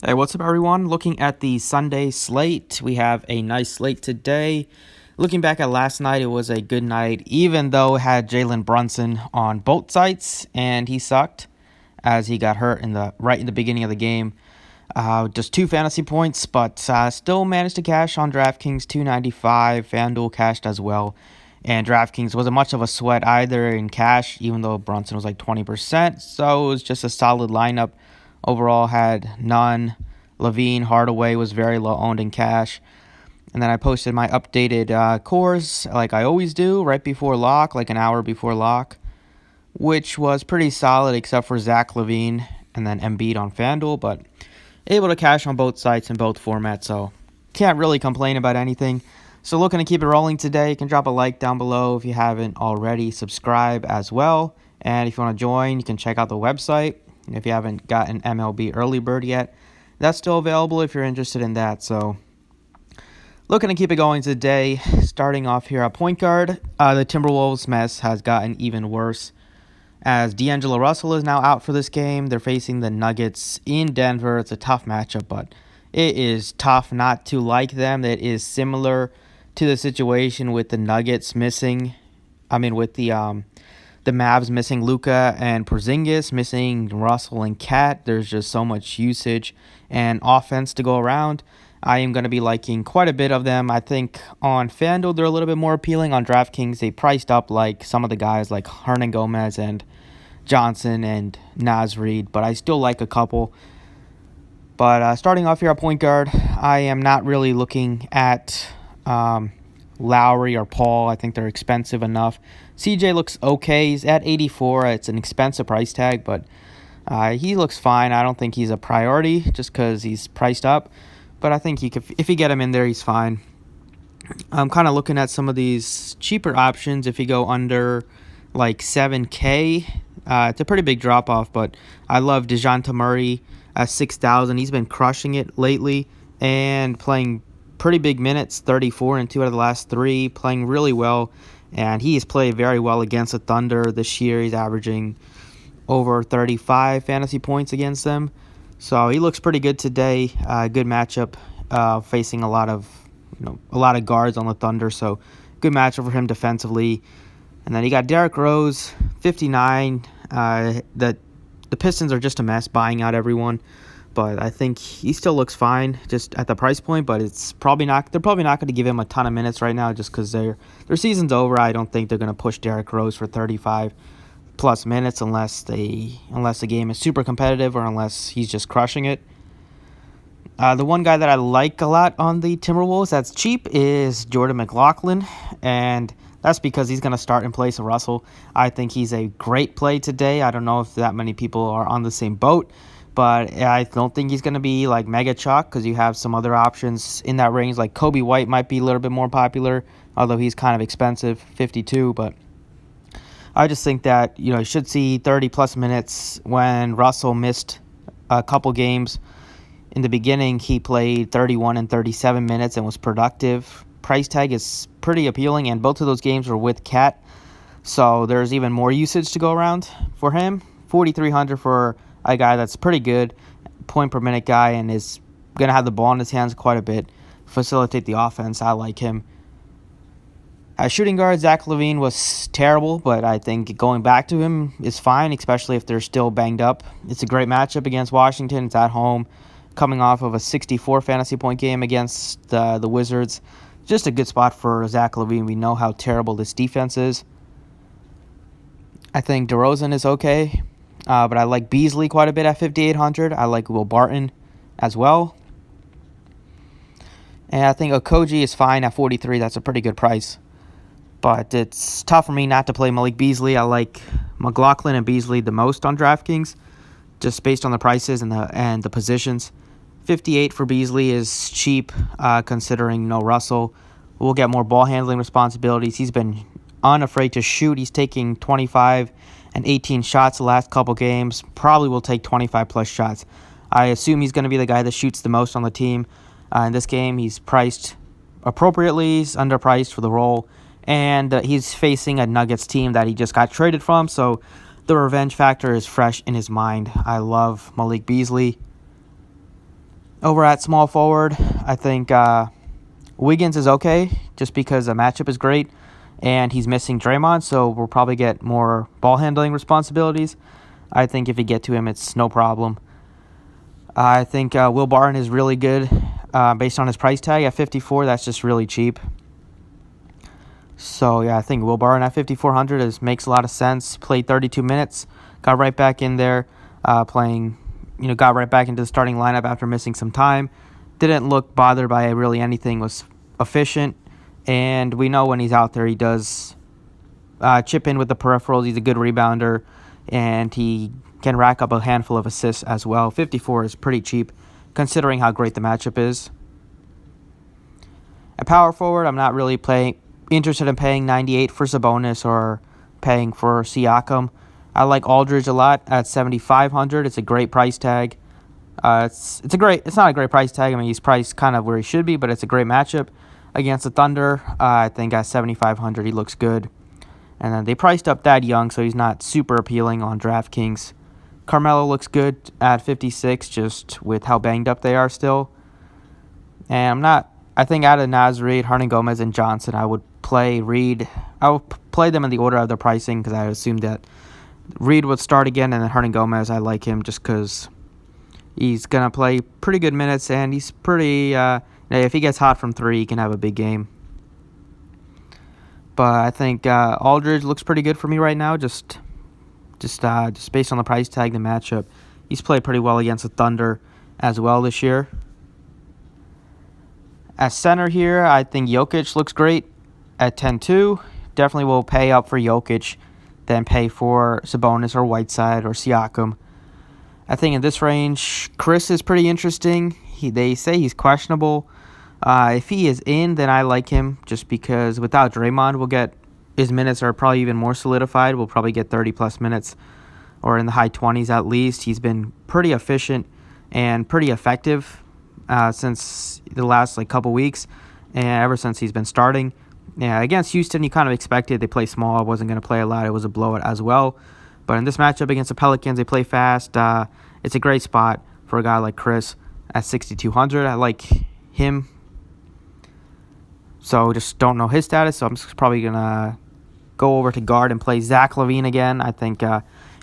Hey, what's up, everyone? Looking at the Sunday slate, we have a nice slate today. Looking back at last night, it was a good night, even though it had Jalen Brunson on both sides, and he sucked as he got hurt right in the beginning of the game. Just 2 fantasy points, but still managed to cash on Draftkings 295. Fanduel cashed as well, and Draftkings wasn't much of a sweat either in cash, even though Brunson was like 20%. So it was just a solid lineup. Overall, had none. Levine Hardaway was very low owned in cash. And then I posted my updated cores like I always do right before lock, like an hour before lock, which was pretty solid except for Zach Levine and then Embiid on FanDuel, but able to cash on both sites in both formats, so can't really complain about anything. So looking to keep it rolling today. You can drop a like down below if you haven't already. Subscribe as well. And if you want to join, you can check out the website. If you haven't got an MLB early bird yet, that's still available if you're interested in that. So looking to keep it going today. Starting off here at point guard, the Timberwolves mess has gotten even worse as D'Angelo Russell is now out for this game. They're facing the Nuggets in Denver. It's a tough matchup, but it is tough not to like them. It is similar to the situation with the Nuggets missing. With the Mavs missing Luka and Porzingis, missing Russell and Cat. There's just so much usage and offense to go around. I am going to be liking quite a bit of them. I think on FanDuel, they're a little bit more appealing. On DraftKings, they priced up like some of the guys like Hernan Gomez and Johnson and Naz Reid, but I still like a couple. But starting off here at point guard, I am not really looking at Lowry or Paul. I think they're expensive enough. CJ looks okay. He's at 84. It's an expensive price tag, but he looks fine. I don't think he's a priority just because he's priced up. But I think if you get him in there, he's fine. I'm kind of looking at some of these cheaper options. If you go under like 7K, it's a pretty big drop-off, but I love DeJounte Murray at 6,000. He's been crushing it lately and playing pretty big minutes, 34 in 2 out of the last 3, playing really well. And he has played very well against the Thunder this year. He's averaging over 35 fantasy points against them. So he looks pretty good today. Good matchup, facing a lot of guards on the Thunder. So good matchup for him defensively. And then you got Derrick Rose, 59. The Pistons are just a mess, buying out everyone. But I think he still looks fine just at the price point, but they're probably not going to give him a ton of minutes right now just because their season's over. I don't think they're going to push Derrick Rose for 35 plus minutes unless the game is super competitive or unless he's just crushing it. The one guy that I like a lot on the Timberwolves that's cheap is Jordan McLaughlin, and that's because he's going to start in place of Russell. I think he's a great play today. I don't know if that many people are on the same boat, but I don't think he's going to be like mega chalk because you have some other options in that range. Like Kobe White might be a little bit more popular, although he's kind of expensive, 52. But I just think that you should see 30-plus minutes. When Russell missed a couple games in the beginning, he played 31 and 37 minutes and was productive. Price tag is pretty appealing, and both of those games were with Cat, so there's even more usage to go around for him. 4,300 for a guy that's pretty good, point per minute guy, and is going to have the ball in his hands quite a bit, facilitate the offense. I like him. As shooting guard, Zach Levine was terrible, but I think going back to him is fine, especially if they're still banged up. It's a great matchup against Washington. It's at home, coming off of a 64 fantasy point game against the Wizards. Just a good spot for Zach Levine. We know how terrible this defense is. I think DeRozan is okay. But I like Beasley quite a bit at 5,800. I like Will Barton as well. And I think Okogie is fine at 43. That's a pretty good price. But it's tough for me not to play Malik Beasley. I like McLaughlin and Beasley the most on DraftKings, just based on the prices and the positions. 58 for Beasley is cheap, considering no Russell. We'll get more ball handling responsibilities. He's been unafraid to shoot. He's taking 25 and 18 shots the last couple games. Probably will take 25-plus shots. I assume he's going to be the guy that shoots the most on the team. In this game, he's priced appropriately. He's underpriced for the role. And he's facing a Nuggets team that he just got traded from, so the revenge factor is fresh in his mind. I love Malik Beasley. Over at small forward, I think Wiggins is okay just because the matchup is great and he's missing Draymond, so we'll probably get more ball handling responsibilities. I think if you get to him, it's no problem. I think Will Barton is really good based on his price tag at 54. That's just really cheap. So, yeah, I think Will Barton at 5,400 makes a lot of sense. Played 32 minutes, got right back in there got right back into the starting lineup after missing some time. Didn't look bothered by really anything, was efficient. And we know when he's out there, he does chip in with the peripherals. He's a good rebounder, and he can rack up a handful of assists as well. 54 is pretty cheap considering how great the matchup is. At power forward, I'm not really interested in paying 98 for Sabonis or paying for Siakam. I like Aldridge a lot at 7,500. It's a great price tag. It's not a great price tag. I mean, he's priced kind of where he should be, but it's a great matchup against the Thunder. I think at 7,500 he looks good. And then they priced up Thad Young, so he's not super appealing on DraftKings. Carmelo looks good at 56, just with how banged up they are still. And I think out of Naz Reid, Hernangomez, and Johnson, I would play Reid. I would play them in the order of their pricing because I assumed that Reid would start again, and then Hernangomez, I like him just because he's going to play pretty good minutes, and he's pretty, if he gets hot from three, he can have a big game. But I think Aldridge looks pretty good for me right now, just based on the price tag, the matchup. He's played pretty well against the Thunder as well this year. At center here, I think Jokic looks great at 10-2. Definitely will pay up for Jokic than pay for Sabonis or Whiteside or Siakam. I think in this range, Chris is pretty interesting. They say he's questionable. If he is in, then I like him just because without Draymond, his minutes are probably even more solidified. We'll probably get 30-plus minutes or in the high 20s at least. He's been pretty efficient and pretty effective since the last couple weeks, and ever since he's been starting. Yeah, against Houston, you kind of expected they play small. It wasn't going to play a lot. It was a blowout as well. But in this matchup against the Pelicans, they play fast. It's a great spot for a guy like Chris at 6,200. I like him. So just don't know his status. So I'm just probably going to go over to guard and play Zach LaVine again. I think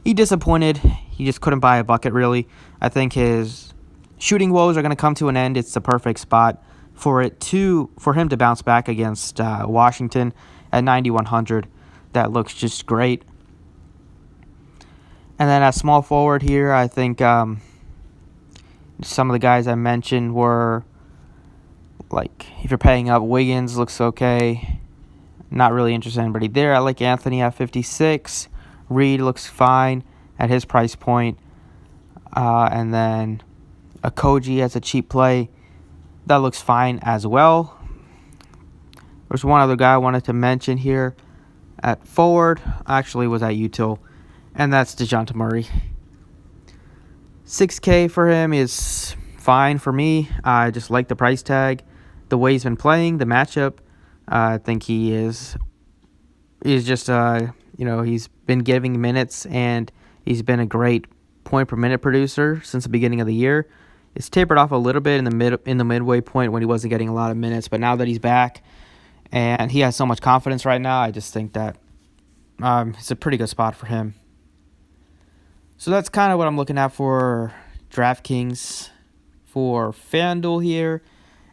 he disappointed. He just couldn't buy a bucket, really. I think his shooting woes are going to come to an end. It's the perfect spot for him to bounce back against Washington at 9,100. That looks just great. And then at small forward here, I think some of the guys I mentioned were, if you're paying up, Wiggins looks okay. Not really interested in anybody there. I like Anthony at 56. Reed looks fine at his price point. And then Okogie as a cheap play. That looks fine as well. There's one other guy I wanted to mention here at forward. Actually was at util. And that's DeJounte Murray. 6K for him is fine for me. I just like the price tag. The way he's been playing, the matchup. I think he is just, he's been giving minutes, and he's been a great point per minute producer since the beginning of the year. It's tapered off a little bit in the midway point when he wasn't getting a lot of minutes, but now that he's back and he has so much confidence right now, I just think that it's a pretty good spot for him. So that's kind of what I'm looking at for DraftKings. For FanDuel here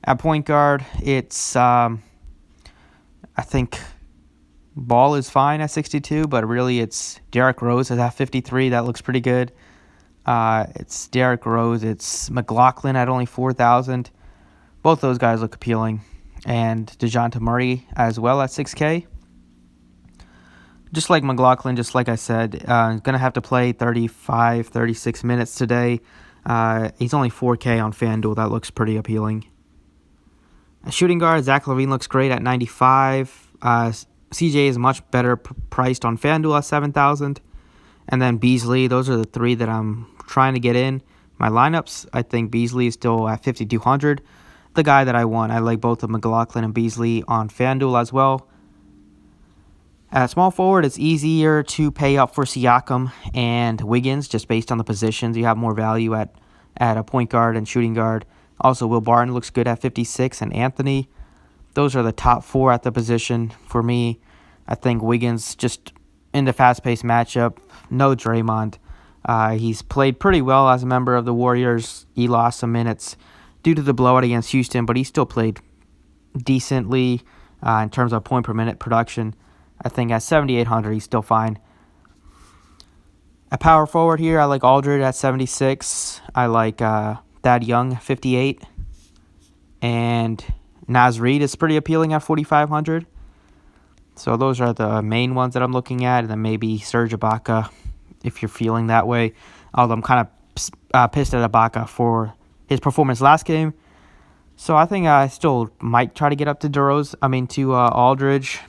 at point guard, it's I think Ball is fine at 62, but really it's Derrick Rose at 53. That looks pretty good. It's Derrick Rose. It's McLaughlin at only 4,000. Both those guys look appealing. And DeJounte Murray as well at 6K. Just like McLaughlin, just like I said, going to have to play 35, 36 minutes today. He's only 4K on FanDuel. That looks pretty appealing. Shooting guard, Zach LaVine looks great at 95. CJ is much better priced on FanDuel at 7,000. And then Beasley, those are the three that I'm trying to get in my lineups. I think Beasley is still at 5,200. The guy that I want. I like both of McLaughlin and Beasley on FanDuel as well. At small forward, it's easier to pay up for Siakam and Wiggins just based on the positions. You have more value at a point guard and shooting guard Also, Will Barton looks good at 56, and Anthony. Those are the top 4 at the position for me. I think Wiggins just in the fast-paced matchup, no Draymond. He's played pretty well as a member of the Warriors. He lost some minutes due to the blowout against Houston, but he still played decently in terms of point per minute production. I think at 7,800, he's still fine. At power forward here, I like Aldridge at 76. I like Thad Young, 58. And Naz Reid is pretty appealing at 4,500. So those are the main ones that I'm looking at. And then maybe Serge Ibaka, if you're feeling that way. Although I'm kind of pissed at Ibaka for his performance last game. So I think I still might try to get up to Aldridge.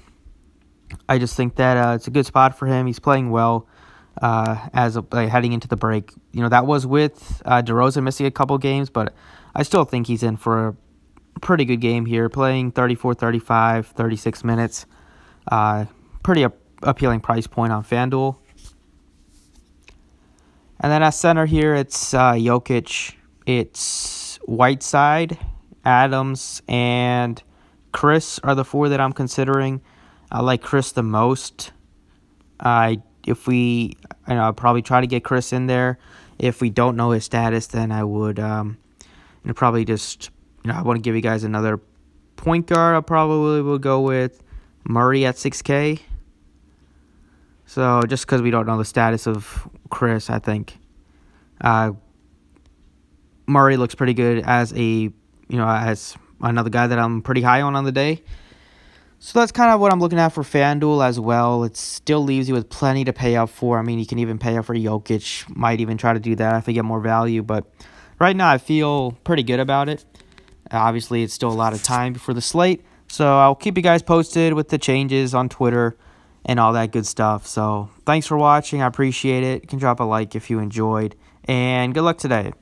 I just think that it's a good spot for him. He's playing well heading into the break. That was with DeRozan missing a couple games, but I still think he's in for a pretty good game here, playing 34, 35, 36 minutes. Pretty appealing price point on FanDuel. And then at center here, it's Jokic. It's Whiteside, Adams, and Chris are the 4 that I'm considering. I like Chris the most. I'll probably try to get Chris in there. If we don't know his status, then I would probably just, I want to give you guys another point guard. I probably will go with Murray at 6K. So just because we don't know the status of Chris, I think Murray looks pretty good as as another guy that I'm pretty high on the day. So that's kind of what I'm looking at for FanDuel as well. It still leaves you with plenty to pay up for. I mean, you can even pay up for Jokic. Might even try to do that if I get more value. But right now, I feel pretty good about it. Obviously, it's still a lot of time before the slate. So I'll keep you guys posted with the changes on Twitter and all that good stuff. So thanks for watching. I appreciate it. You can drop a like if you enjoyed. And good luck today.